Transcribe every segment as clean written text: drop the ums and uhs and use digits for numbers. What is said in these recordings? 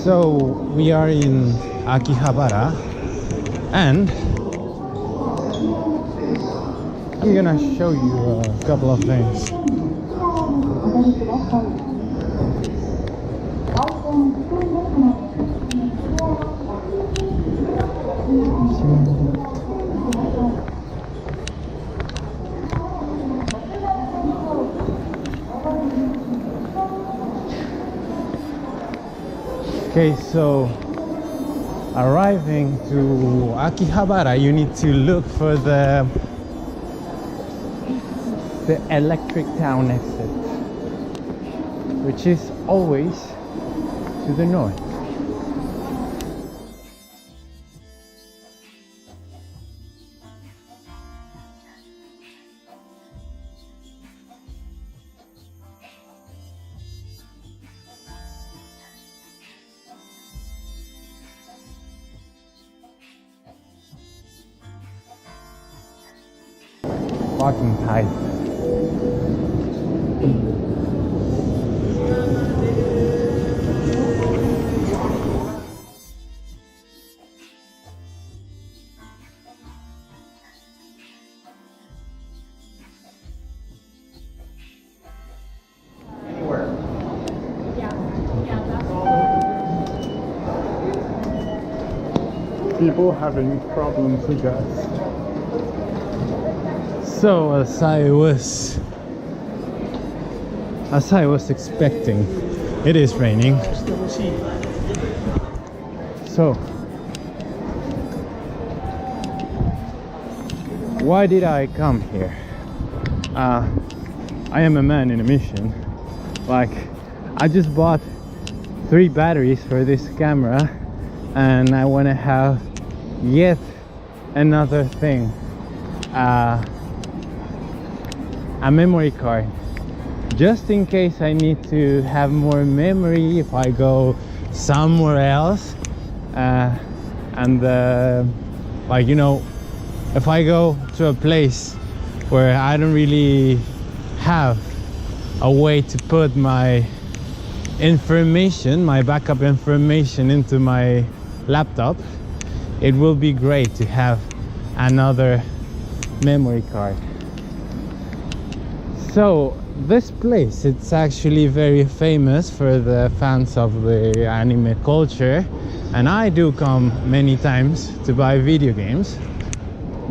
So we are in Akihabara, and I'm gonna show you a couple of things. Okay, so arriving to Akihabara, you need to look for the electric town exit, which is always to the north. Fucking tight. People having problems with us. So as I was expecting, it is raining. So why did I come here? I am a man in a mission. Like, I just bought 3 batteries for this camera, and I want to have yet another thing, a memory card, just in case I need to have more memory if I go somewhere else, and like, you know, if I go to a place where I don't really have a way to put my information, my backup information, into my laptop, it will be great to have another memory card. So this place, it's actually very famous for the fans of the anime culture, and I do come many times to buy video games,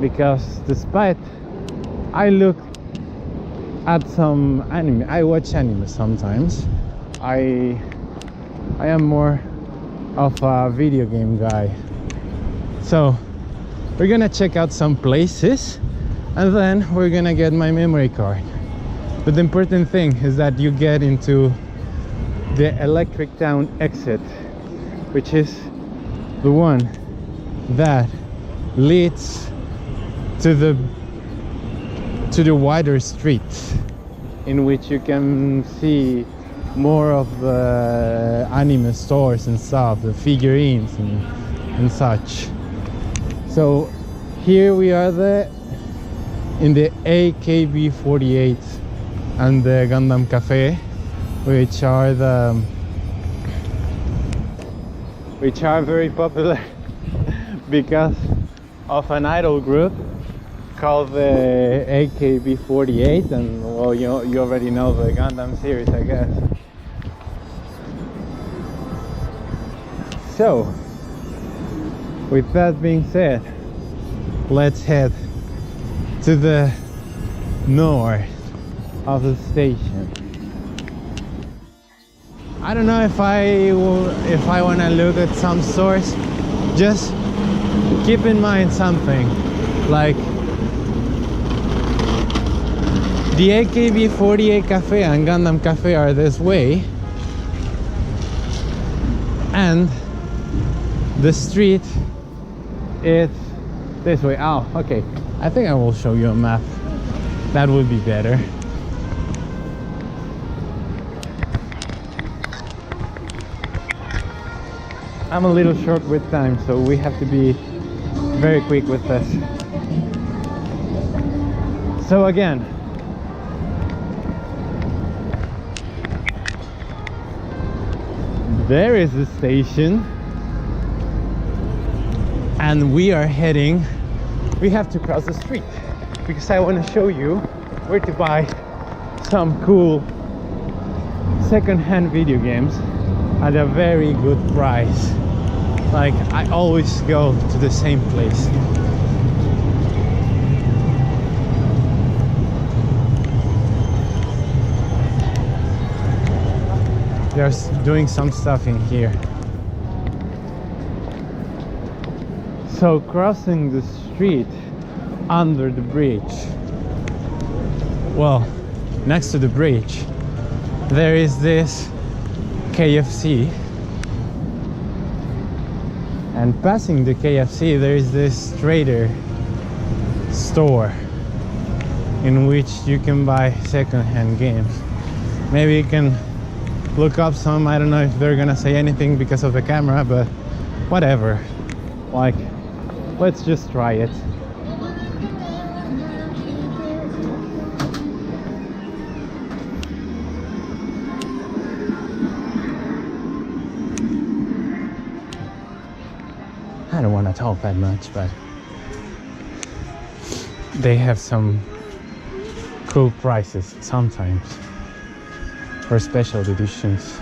because despite I look at some anime, I watch anime sometimes, I am more of a video game guy. So we're gonna check out some places, and then we're gonna get my memory card. But the important thing is that you get into the electric town exit, which is the one that leads to the wider street, in which you can see more of the anime stores and stuff, the figurines and such. So here we are in the AKB48 and the Gundam Cafe, which are very popular because of an idol group called the AKB48, and well, you already know the Gundam series, I guess. So with that being said, let's head to the north of the station. I don't know if I want to look at some stores. Just keep in mind something, like the AKB48 cafe and Gundam cafe are this way, and the street is this way. Oh, okay, I think I will show you a map. That would be better. I'm a little short with time, so we have to be very quick with this. So again, There is the station, and we are heading. We have to cross the street because I want to show you where to buy some cool second-hand video games at a very good price. Like, I always go to the same place. They're doing some stuff in here. So crossing the street under the bridge, well, next to the bridge, there is this KFC, and passing the KFC there is this trader store in which you can buy second-hand games. Maybe you can look up some. I don't know if they're gonna say anything because of the camera, but whatever. Like, let's just try it. I don't want to talk that much, but they have some cool prices sometimes for special editions.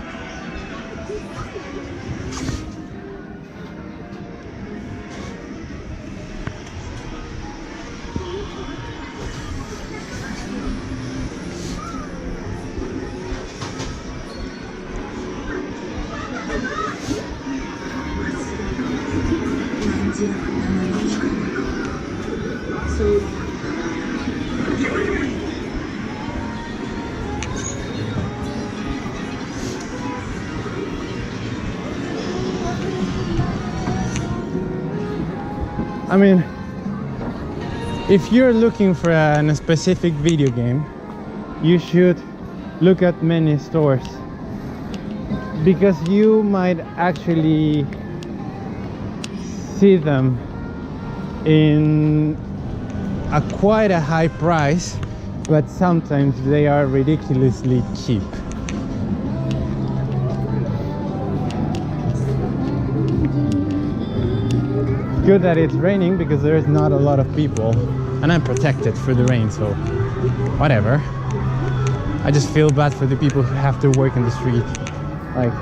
I mean, if you're looking for a specific video game, you should look at many stores, because you might actually see them in quite a high price, but sometimes they are ridiculously cheap. Good that it's raining because there's not a lot of people, and I'm protected for the rain, so whatever. I just feel bad for the people who have to work in the street. Like,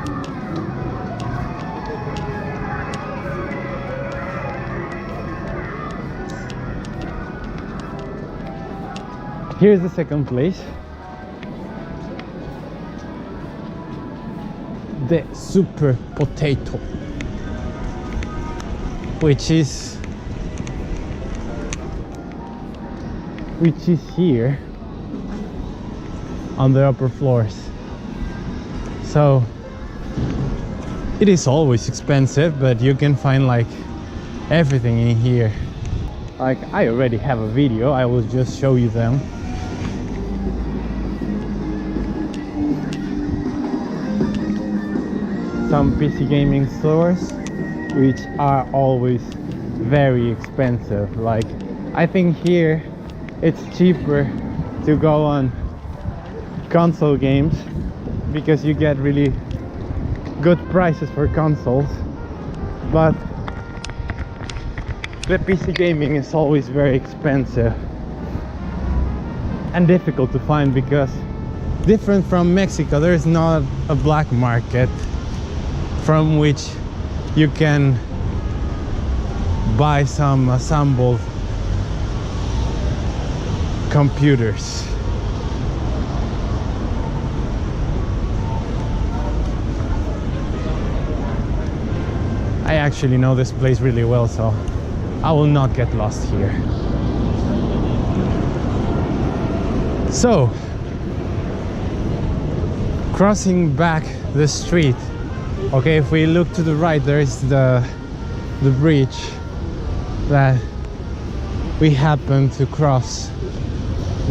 here's the second place. The Super Potato, which is here on the upper floors. So it is always expensive, but you can find like everything in here. Like, I already have a video, I will just show you them. Some PC gaming stores, which are always very expensive. Like, I think here it's cheaper to go on console games because you get really good prices for consoles, but the PC gaming is always very expensive and difficult to find, because different from Mexico, there is not a black market from which you can buy some assembled computers. I actually know this place really well, so I will not get lost here. So, crossing back the street. Okay, if we look to the right, there is the bridge that we happened to cross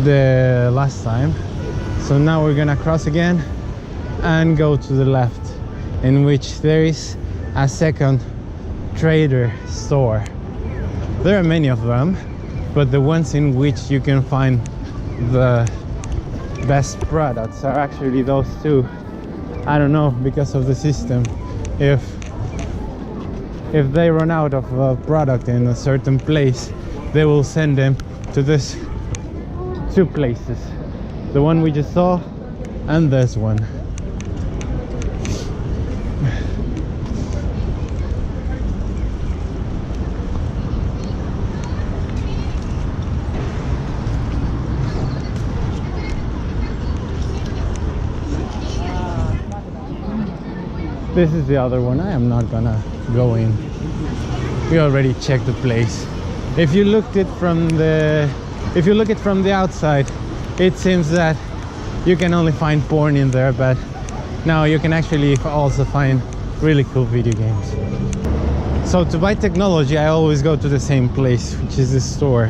the last time. So now we're gonna cross again and go to the left, in which there is a second trader store. There are many of them, but the ones in which you can find the best products are actually those two. I don't know, because of the system, if they run out of a product in a certain place, they will send them to this two places, the one we just saw and this one. This is the other one. I am not gonna go in. We already checked the place. If you look it from the outside, it seems that you can only find porn in there, but now you can actually also find really cool video games. So to buy technology, I always go to the same place, which is the store.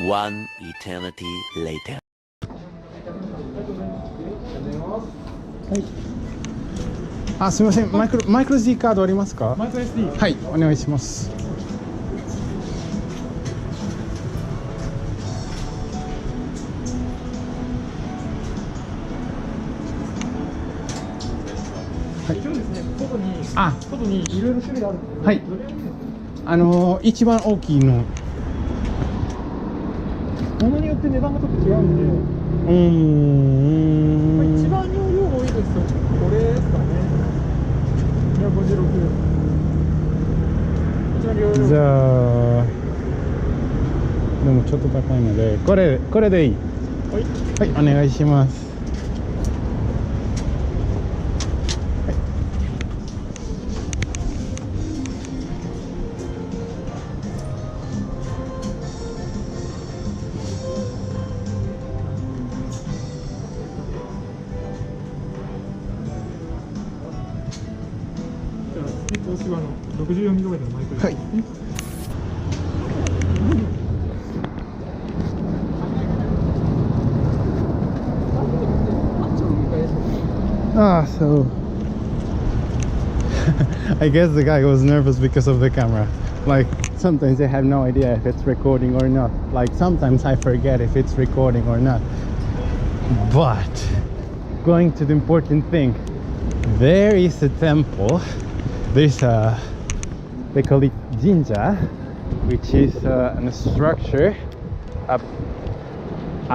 One eternity later. あ、すみません。マイクロSD カードありますか？マイクロ SD。はい、お願いします。一応ですね、あ、外にいろいろ種類あるんですけど、はい。どれがいいですか？一番大きいの。ものによって値段がちょっと違うんで、一番容量が多いですとこれですかね。256。一番容量。じゃあ、でもちょっと高いので、これでいい。はい。はい、お願いします。東芝の 64MB のマイクロ SD。はい。So I guess the guy was nervous because of the camera. Like sometimes I have no idea if it's recording or not. Like sometimes I forget if it's recording or not. But going to the important thing, there is a temple. There's a, they call it jinja, which is a structure, a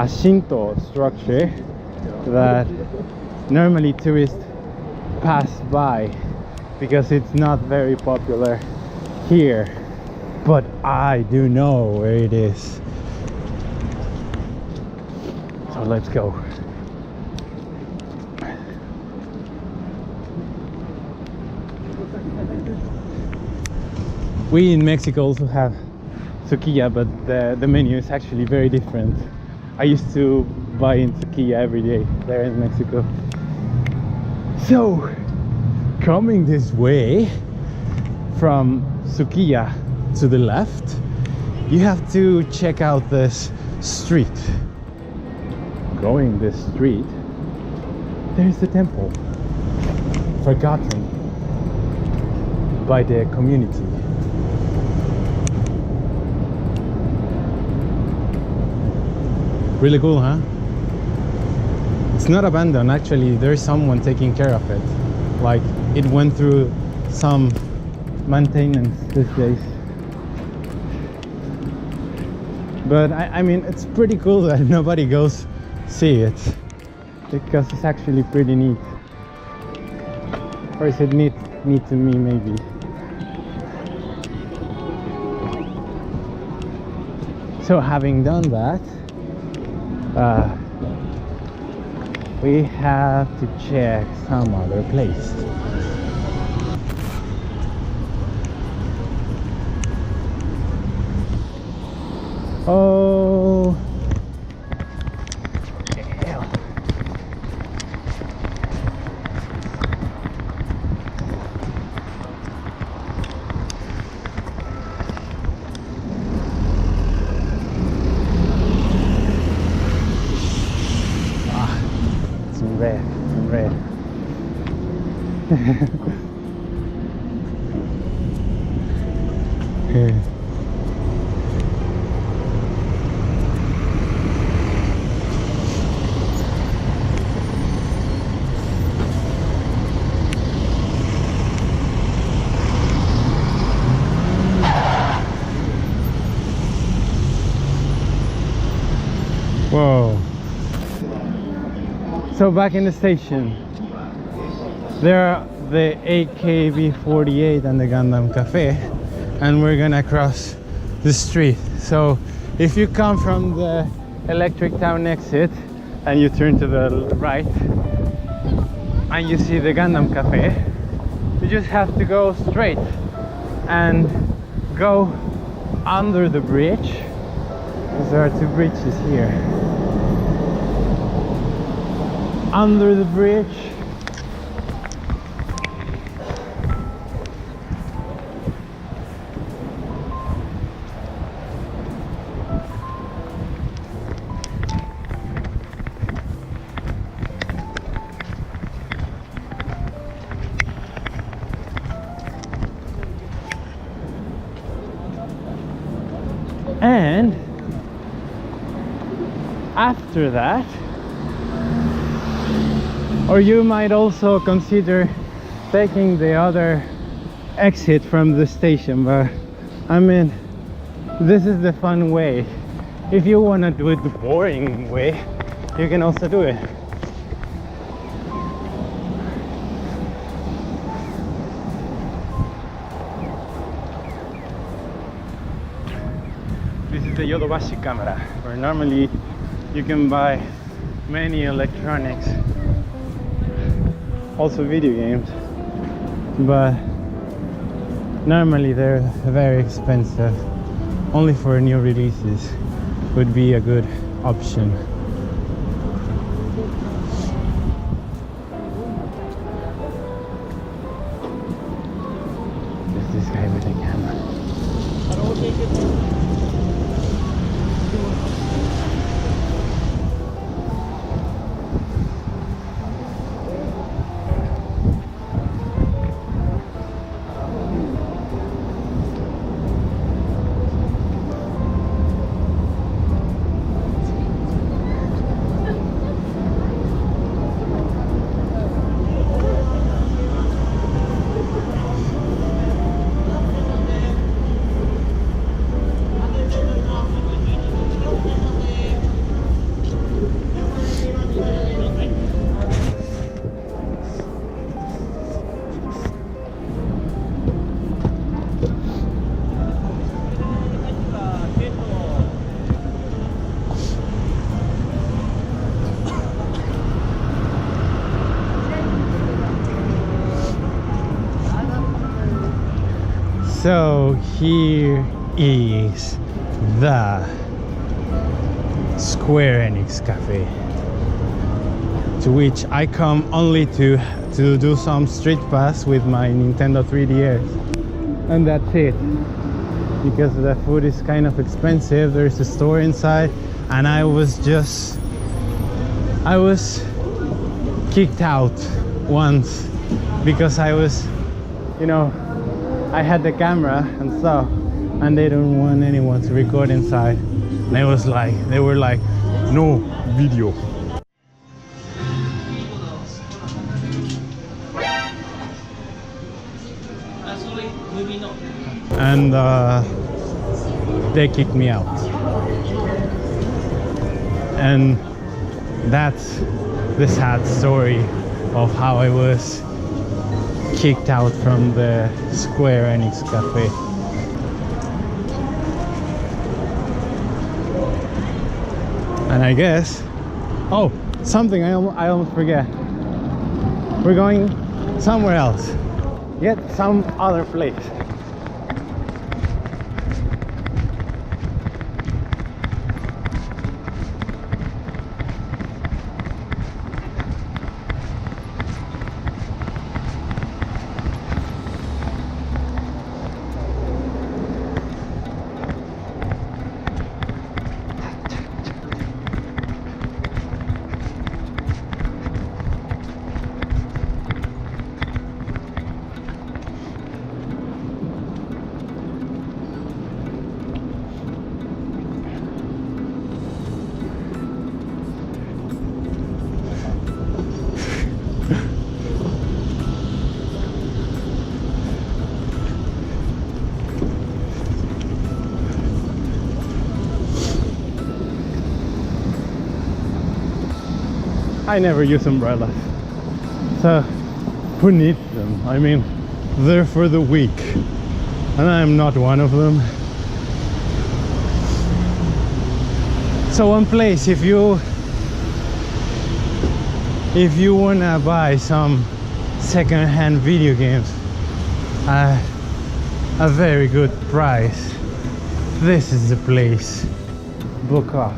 Shinto structure that normally tourists pass by because it's not very popular here, but I do know where it is. So let's go. We in Mexico also have sukiya, but the menu is actually very different. I used to buy in sukiya every day there in Mexico. So, coming this way from sukiya to the left, you have to check out this street. Going this street, there's the temple, forgotten by the community. Really cool, huh? It's not abandoned, actually. There's someone taking care of it. Like, it went through some maintenance these days. But I mean, it's pretty cool that nobody goes see it, because it's actually pretty neat. Or is it neat to me, maybe? So having done that, we have to check some other place. Oh, Here. Whoa. So back in the station, there are the AKB48 and the Gundam Cafe, and we're gonna cross the street. So if you come from the Electric Town exit and you turn to the right and you see the Gundam Cafe, you just have to go straight and go under the bridge, because there are two bridges here. Under the bridge, and after that, or you might also consider taking the other exit from the station, but I mean, this is the fun way. If you want to do it the boring way, you can also do it. This is the Yodobashi camera, where normally you can buy many electronics, also video games, but normally they're very expensive. Only for new releases would be a good option. There's this guy with a camera. So here is the Square Enix Cafe, to which I come only to do some street pass with my Nintendo 3DS, and that's it, because the food is kind of expensive. There's a store inside, and I was kicked out once because I was, you know, I had the camera and stuff, and they don't want anyone to record inside. And they were like, no video. And they kicked me out. And that's the sad story of how I was kicked out from the Square Enix Cafe. And I guess, oh, something I almost forget. We're going somewhere else, yet some other place. I never use umbrellas. So who needs them? I mean, they're for the weak, and I'm not one of them. So one place, if you wanna buy some second-hand video games a very good price, this is the place. Book off.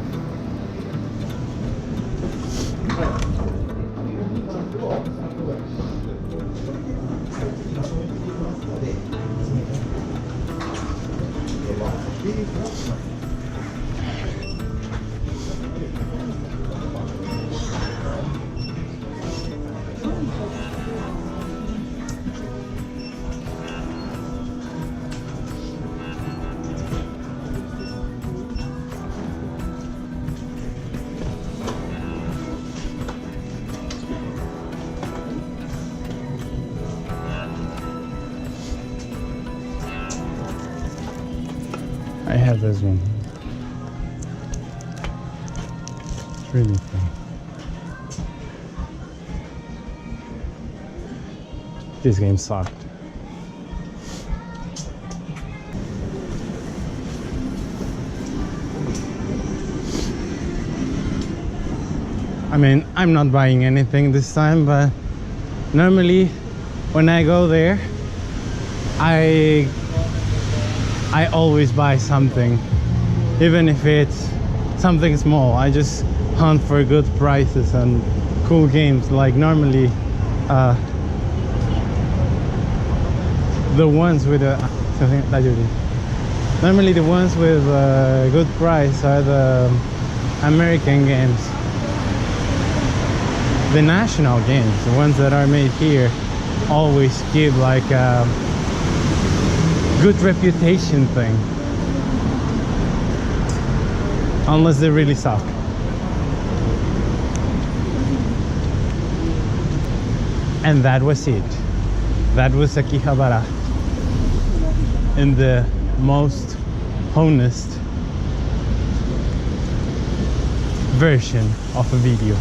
I have this one. It's really fun. This game sucked. I mean, I'm not buying anything this time, but normally when I go there, I always buy something, even if it's something small. I just hunt for good prices and cool games. Like normally the ones with normally the ones with good price are the American games, the national games. The ones that are made here always give like a good reputation thing, unless they really suck. And that was it. That was Akihabara in the most honest version of a video.